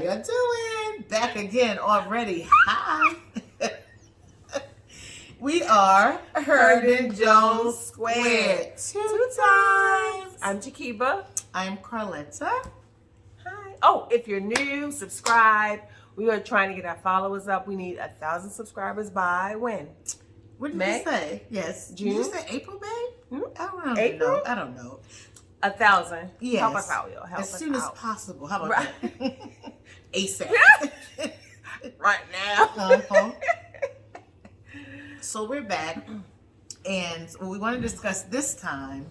y'all doing? Back again already. Hi. We are Herndon.JonesSquared. Two times. I'm Jakiba. I'm Carletta. Hi. Oh, if you're new, subscribe. We are trying to get our followers up. We need 1,000 subscribers by when? What did May? you say? Yes. June? Did you say April, babe? I don't April? know. I don't know. 1,000. Yes. Help us out, yo. Help as us soon as out. possible. How about Right. that? ASAP. Right now. Uh-huh. So we're back, and what we want to discuss this time.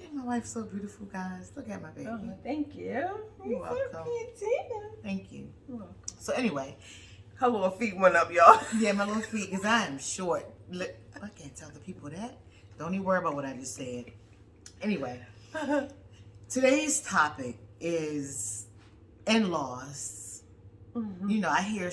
Ain't my wife so beautiful, guys? Look at my baby. Oh, thank you. You're welcome. So pretty. Thank you. You're welcome. So anyway, Her little feet went up, y'all. yeah, my little feet, because I am short. I can't tell the people that. Don't even worry about what I just said. Anyway, today's topic is in-laws. Mm-hmm. You know, I hear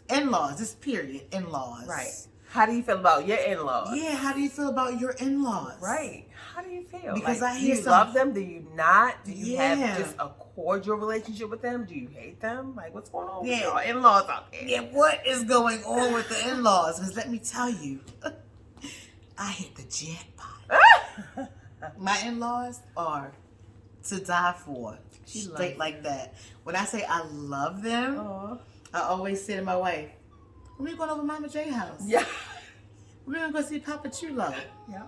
in-laws, this period, in-laws. Right. How do you feel about your in-laws? Yeah, how do you feel about your in-laws? Right. How do you feel? Because like, I do hear you love them? Do you not? Do you Yeah. have just a cordial relationship with them? Do you hate them? Like, what's going on with Yeah. your in-laws out there? Yeah, what is going on with the in-laws? Because let me tell you, I hit the jackpot. My in-laws are to die for. Straight like that. When I say I love them, Aw. I always say to my wife, when we going over Mama J's house? Yeah. We're going to go see Papa Chulo. Yeah.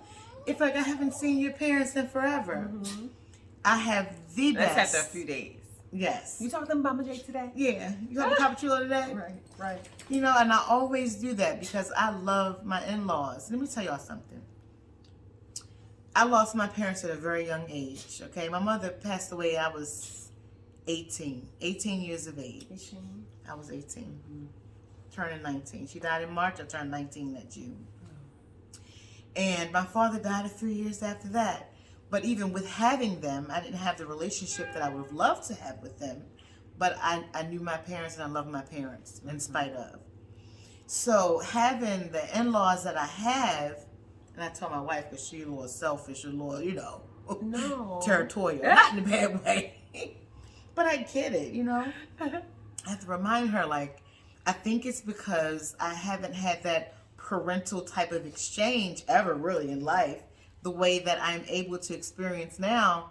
It's like I haven't seen your parents in forever. Mm-hmm. I have the best. That's after a few days. Yes. You talked to Mama J today? Yeah. You got Papa Chulo today? Right. You know, and I always do that because I love my in-laws. Let me tell y'all something. I lost my parents at a very young age, okay? My mother passed away, I was 18 years of age. 18. I was 18, turning 19. She died in March, I turned 19 that June. And my father died a few years after that. But even with having them, I didn't have the relationship that I would have loved to have with them. But I knew my parents and I loved my parents in spite of. So having the in-laws that I have, and I told my wife because she's a little selfish, a little, you know, No. territorial, not in a bad way. But I get it, you know. I have to remind her, like, I think it's because I haven't had that parental type of exchange ever really in life, the way that I'm able to experience now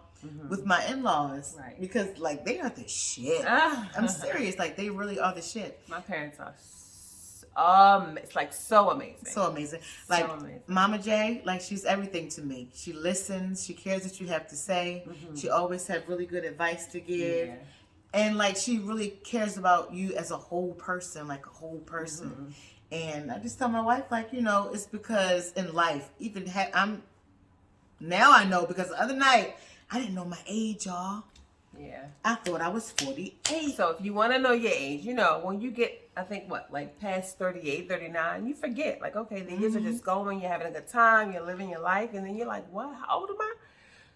with my in-laws. Right. Because, like, they are the shit. I'm serious. Like, they really are the shit. My parents are it's like so amazing. So amazing. Like, So amazing. Mama J, like, she's everything to me. She listens. She cares what you have to say. She always has really good advice to give. Yeah. And, like, she really cares about you as a whole person, like a whole person. And I just tell my wife, like, you know, it's because in life, even now I know, because the other night, I didn't know my age, y'all. Yeah. I thought I was 48. So if you want to know your age, you know, when you get, I think, like past 38, 39, you forget. Like, okay, the years are just going. You're having a good time. You're living your life. And then you're like, what? How old am I?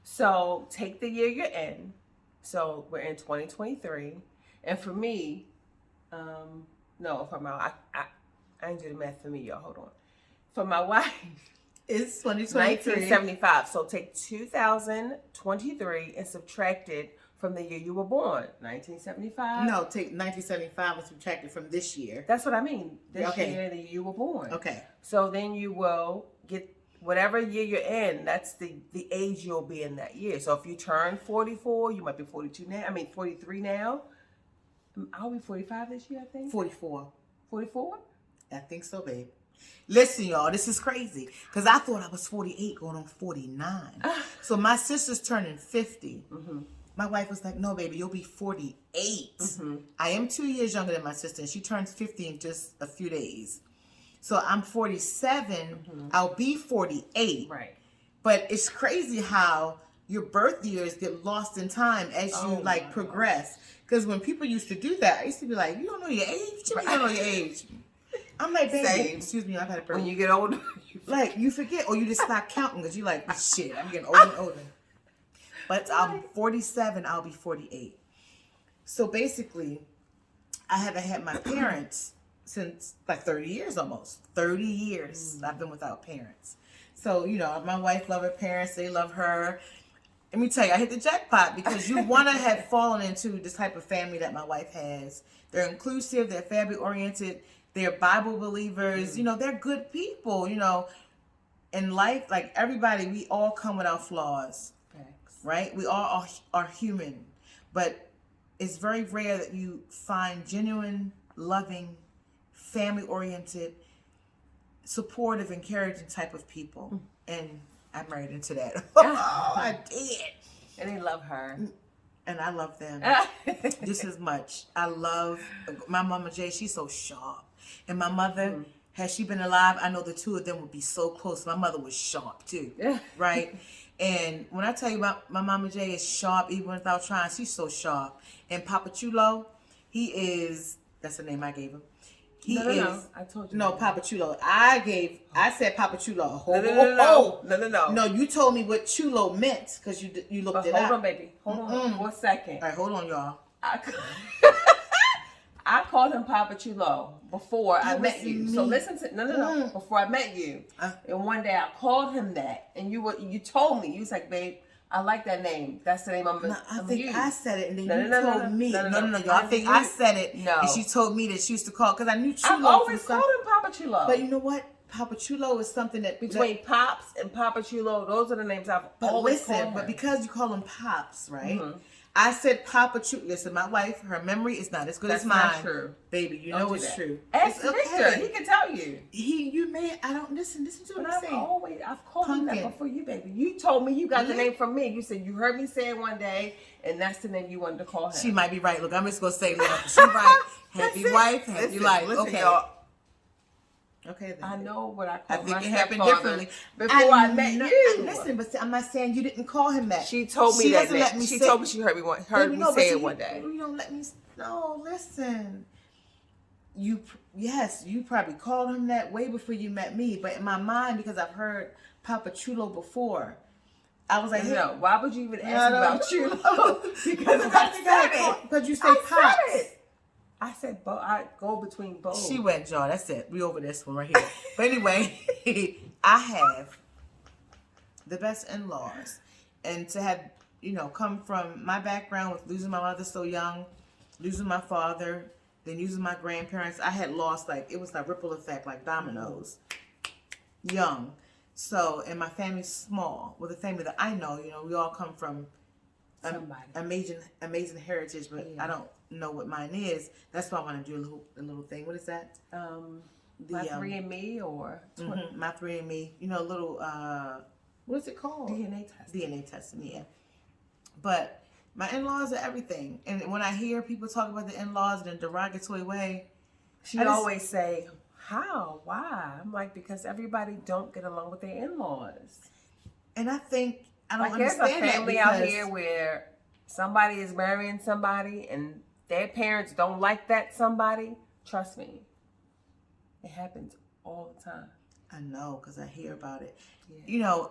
So take the year you're in. So we're in 2023. And for me, no, for my, I ain't do the math for me, y'all. Hold on. For my wife, It's 2023. 1975. So take 2023 and subtract it from the year you were born. 1975. No, take 1975 and subtract it from this year. That's what I mean. This Okay. year, the year you were born. Okay. So then you will get whatever year you're in. That's the age you'll be in that year. So if you turn 44, you might be 42 now. 43 now. I'll be 45 this year, I think. 44. 44? I think so, babe. Listen, y'all, this is crazy. Because I thought I was 48 going on 49. So my sister's turning 50. My wife was like, no, baby, you'll be 48. I am 2 years younger than my sister, and she turns 50 in just a few days. So I'm 47. I'll be 48. Right. But it's crazy how your birth years get lost in time as you, progress. Because when people used to do that, I used to be like, you don't know your age? You don't know your age. I'm like, baby, Same. excuse me, I got a birth. When you get older, Like, you forget, or you just stop counting because you're like, shit, I'm getting older and older. But I'm 47, I'll be 48. So basically, I haven't had my parents since like 30 years almost. 30 years I've been without parents. So, you know, my wife loves her parents, they love her. let me tell you, I hit the jackpot because you want to have fallen into this type of family that my wife has. They're inclusive, they're family oriented, they're Bible believers, you know, they're good people, you know. In life, like everybody, we all come with our flaws, right? We all are human, but it's very rare that you find genuine, loving, family-oriented, supportive, encouraging type of people. And I married into that. Oh, I did. And they love her. And I love them just as much. I love my mama Jay. She's so sharp. And my mother, had she been alive, I know the two of them would be so close. My mother was sharp too, right? And when I tell you about my mama Jay is sharp, even without trying, she's so sharp. And Papa Chulo, he is, that's the name I gave him. He No, I told you. No, Papa Chulo. I said Papa Chulo. No, you told me what Chulo meant because you looked it up. Hold on, baby. Hold on for a second. All right, hold on, y'all. I called him Papa Chulo before I met you. So listen to no. Before I met you, and one day I called him that, and you told me, you was like, babe, I like that name. That's the name I'm gonna use. I think I said it, and then you told me. No, y'all. I think I said it, and she told me that she used to call because I knew Chulo. I've always called him Papa Chulo. But you know what? Papa Chulo is something that between Pops and Papa Chulo, those are the names I've always called him. But because you call him Pops, right? I said Papa Chulo. Listen, my wife, her memory is not as good as mine. That's not true. Baby, you know it's true. Ask Victor. He can tell you. I don't listen to what I'm saying. I've called him that before you, baby. You told me you got the name from me. You said you heard me say it one day, and that's the name you wanted to call him. She might be right. Look, I'm just going to say that. She's right. Happy wife, happy life. Okay. Y'all. Okay, then. I know what I call my stepfather. I think it happened differently. Before I met you. Listen, but I'm not saying you didn't call him that. She told me that name. She told me she heard me say it one day. You don't let me. No, listen. You probably called him that way before you met me. But in my mind, because I've heard Papa Chulo before, I was like, no. Why would you even ask about Chulo? Because I said it. Because you say Pops. I said, I go between both. She went, y'all. That's it. We over this one right here. But anyway, I have the best in-laws. And to have, come from my background with losing my mother so young, losing my father, then losing my grandparents, I had lost, it was like ripple effect, like dominoes. Young. So, and my family's small. Well, the family that I know, we all come from amazing heritage, but I don't know what mine is. That's why I want to do a little thing. What is that? My 3andMe or my 3andMe. A little what is it called? DNA testing, yeah. But my in-laws are everything. And when I hear people talk about the in-laws in a derogatory way, she always say, how? Why? I'm like, because everybody don't get along with their in-laws. And I think I don't understand there's a family out here where somebody is marrying somebody and their parents don't like that somebody. Trust me, it happens all the time. I know, because I hear about it. Yeah.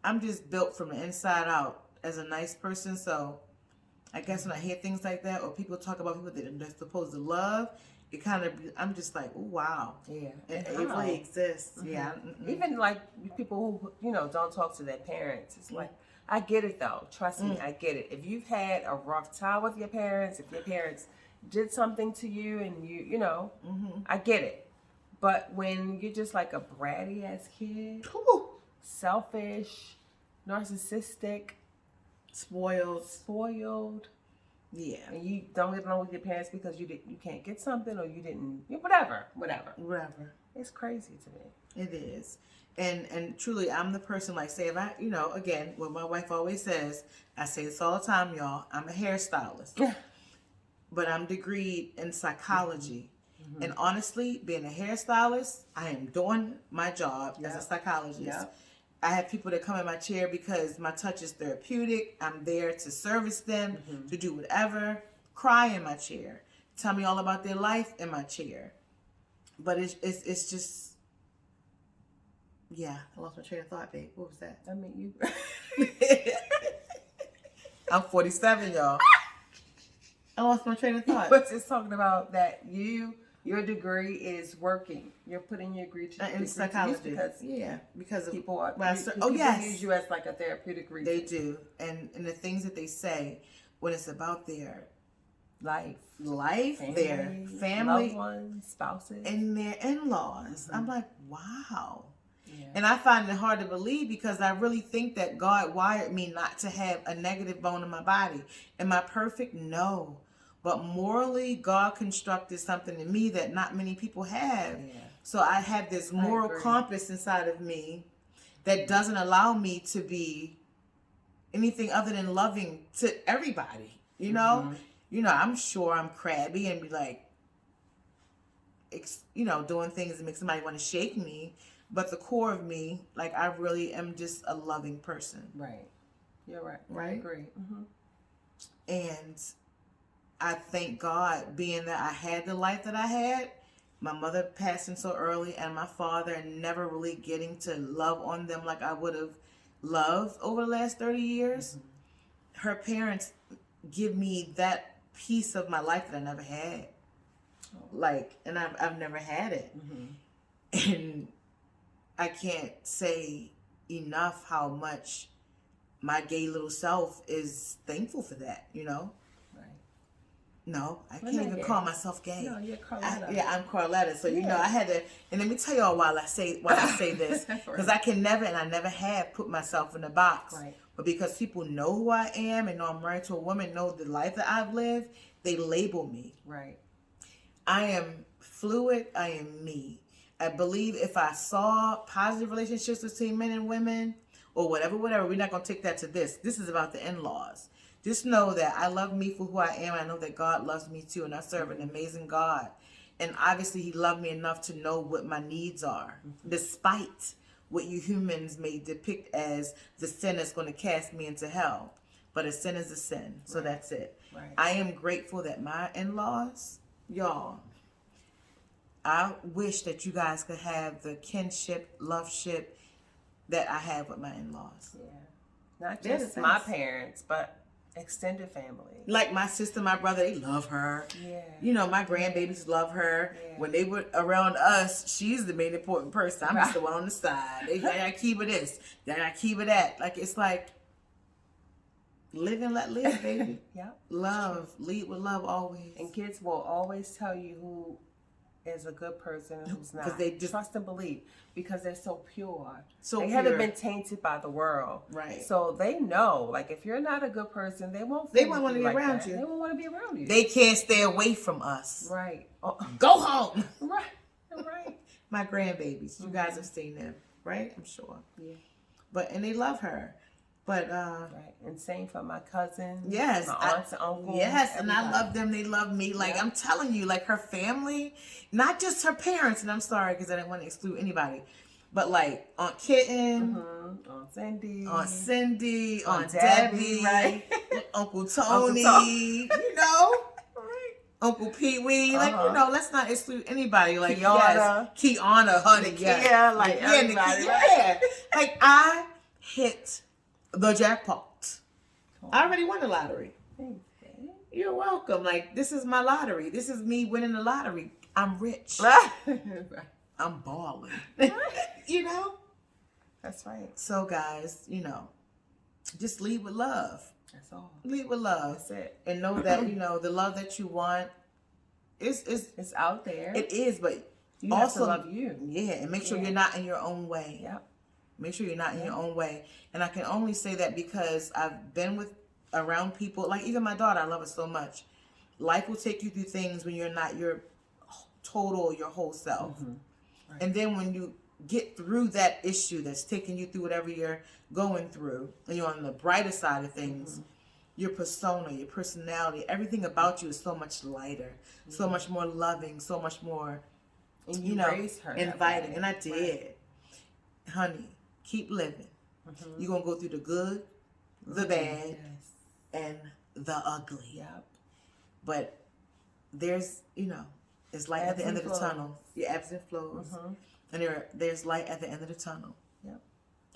I'm just built from the inside out as a nice person, so I guess when I hear things like that, or people talk about people that they're supposed to love, it kind of, I'm just like, oh, wow. Yeah. It really exists. Yeah. Even like people who, don't talk to their parents. It's like, I get it though. Trust me, I get it. If you've had a rough time with your parents, if your parents did something to you and I get it. But when you're just like a bratty ass kid, selfish, narcissistic, spoiled. Yeah. And you don't get along with your parents because you can't get something or you didn't, whatever. It's crazy to me. It is. And truly, I'm the person, say if I, again, what my wife always says, I say this all the time, y'all, I'm a hairstylist. But I'm degreed in psychology. And honestly, being a hairstylist, I am doing my job as a psychologist. I have people that come in my chair because my touch is therapeutic. I'm there to service them, to do whatever. Cry in my chair. Tell me all about their life in my chair. But it's just... Yeah, I lost my train of thought, babe. What was that? I mean, you... I'm 47, y'all. I lost my train of thought. But just talking about that you your degree is working. You're putting your degree to in use psychology. Because of people use you as like a therapeutic reason. They do, and the things that they say when it's about their life, their family, loved ones, spouses, and their in-laws. I'm like, wow. Yeah. And I find it hard to believe because I really think that God wired me not to have a negative bone in my body. Am I perfect? No. But morally, God constructed something in me that not many people have. Yeah. So I have this moral compass inside of me that doesn't allow me to be anything other than loving to everybody. You know? You know, I'm sure I'm crabby and be like, doing things that make somebody want to shake me. But the core of me, like, I really am just a loving person. Right. You're right. Right? I agree. And I thank God, being that I had the life that I had, my mother passing so early and my father never really getting to love on them like I would have loved over the last 30 years. Her parents give me that piece of my life that I never had. Like, and I've never had it. And I can't say enough how much my gay little self is thankful for that, you know? Right. No, I can't even call myself gay. No, you're Carletta. I'm Carletta. So, you know, I had to, and let me tell y'all why I say this, because I can never, and I never have put myself in a box. Right. But because people know who I am and know I'm married to a woman, know the life that I've lived, they label me. Right. I am fluid. I am me. I believe if I saw positive relationships between men and women or whatever, we're not going to take that to this. This is about the in-laws. Just know that I love me for who I am. I know that God loves me too, and I serve an amazing God. And obviously he loved me enough to know what my needs are, despite what you humans may depict as the sin that's going to cast me into hell. But a sin is a sin, so that's it. Right. I am grateful that my in-laws, y'all, I wish that you guys could have the kinship, loveship that I have with my in-laws. Yeah. Not just my parents, but extended family. Like my sister, my brother, they love her. Yeah. You know, my grandbabies love her. Yeah. When they were around us, she's the main important person. I'm just the one on the side. They gotta keep it this. They gotta keep it that. Like, it's like, live and let live, baby. Yeah. Love. Lead with love always. And kids will always tell you who is a good person and who's not. Because they just trust and believe, because they're so pure. So they haven't been tainted by the world. Right. So they know, like, if you're not a good person, they won't want to be around you. They won't want to be around you. They can't stay away from us. Right. Go home. Right. Right. My grandbabies. You guys have seen them, right? I'm sure. Yeah. And they love her. But right. And same for my cousins. Yes. My aunts and uncles. Yes, everybody. And I love them. They love me. Like, I'm telling you, like, her family, not just her parents, and I'm sorry because I didn't want to exclude anybody, but like Aunt Kitten, Aunt Cindy, Aunt Debbie, right? Uncle Tony, you know, Uncle Pee Wee, like, you know, let's not exclude anybody. Like, Kiana, honey, yeah, like everybody, like, I hit the jackpot. I already won the lottery. Thanks. You're welcome. Like, this is my lottery. This is me winning the lottery. I'm rich. I'm balling. You know? That's right. So, guys, you know, just lead with love. That's all. Lead with love. That's it. And know that, you know, the love that you want is it's out there. It is, but you also have to love you. Yeah, and make sure you're not in your own way. Yep. Make sure you're not in your own way. And I can only say that because I've been around people, like even my daughter, I love her so much. Life will take you through things when you're not your whole self. Right. And then when you get through that issue that's taking you through whatever you're going through, and you're on the brighter side of things, your persona, your personality, everything about you is so much lighter, so much more loving, so much more, and you know, her inviting. And I did. Right. Honey, keep living. You're going to go through the good, the bad, and the ugly. Yep. But there's, you know, there's light at the end of the tunnel. Your ebbs and flows. And there's light at the end of the tunnel. Yep.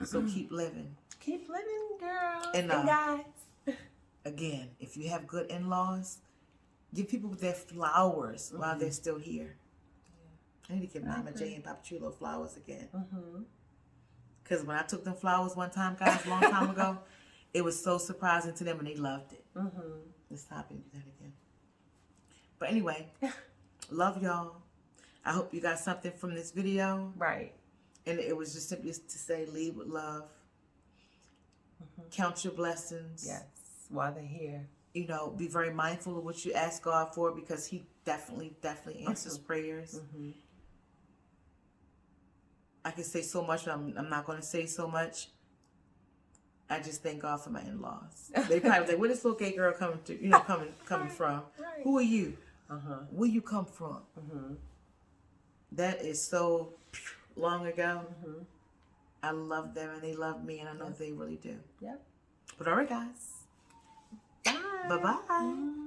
So keep living. Keep living, girl. And guys. Again, if you have good in-laws, give people their flowers while they're still here. I need to give Mama J and Papa Chulo flowers again. Mm-hmm. Because when I took them flowers one time, guys, a long time ago, it was so surprising to them and they loved it. Mm-hmm. Let's stop and do that again. But anyway, love y'all. I hope you got something from this video. Right. And it was just simply to say, lead with love. Mm-hmm. Count your blessings. Yes, while they're here. You know, be very mindful of what you ask God for, because he definitely answers prayers. Mm-hmm. I can say so much, but I'm not going to say so much. I just thank God for my in-laws. They probably like, where this little gay girl coming to, coming from? Right. Who are you? Uh-huh. Where you come from? Mm-hmm. That is so long ago. Mm-hmm. I love them and they love me, and I know they really do. Yep. But all right, guys. Bye. Bye-bye.